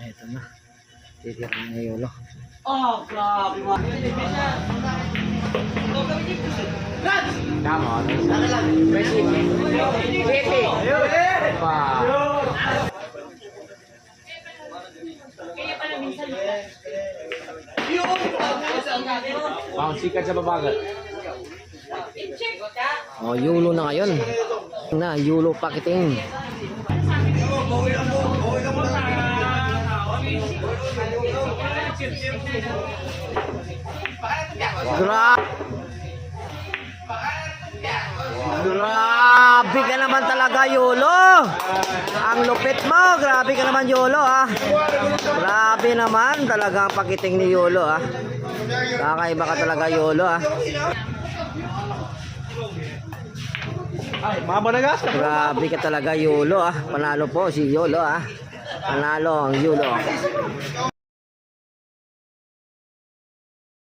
Ito na. Titira na Yolo. Oh, grabe mo. Tama. Sikat sa babagat. Oh, Yolo na ngayon. Na, Yolo pakiting. Grabe ka naman talaga, Yolo. Ang lupit mo. Grabe ka naman, Yolo, ah. Grabe naman talaga ang pakiting ni Yolo, ah. Kakaiba ka talaga, Yolo, ah. Ay, mama na gas. Grabe ka talaga, Yolo, ah. Panalo po si Yolo, ah. Panalo ang Yolo.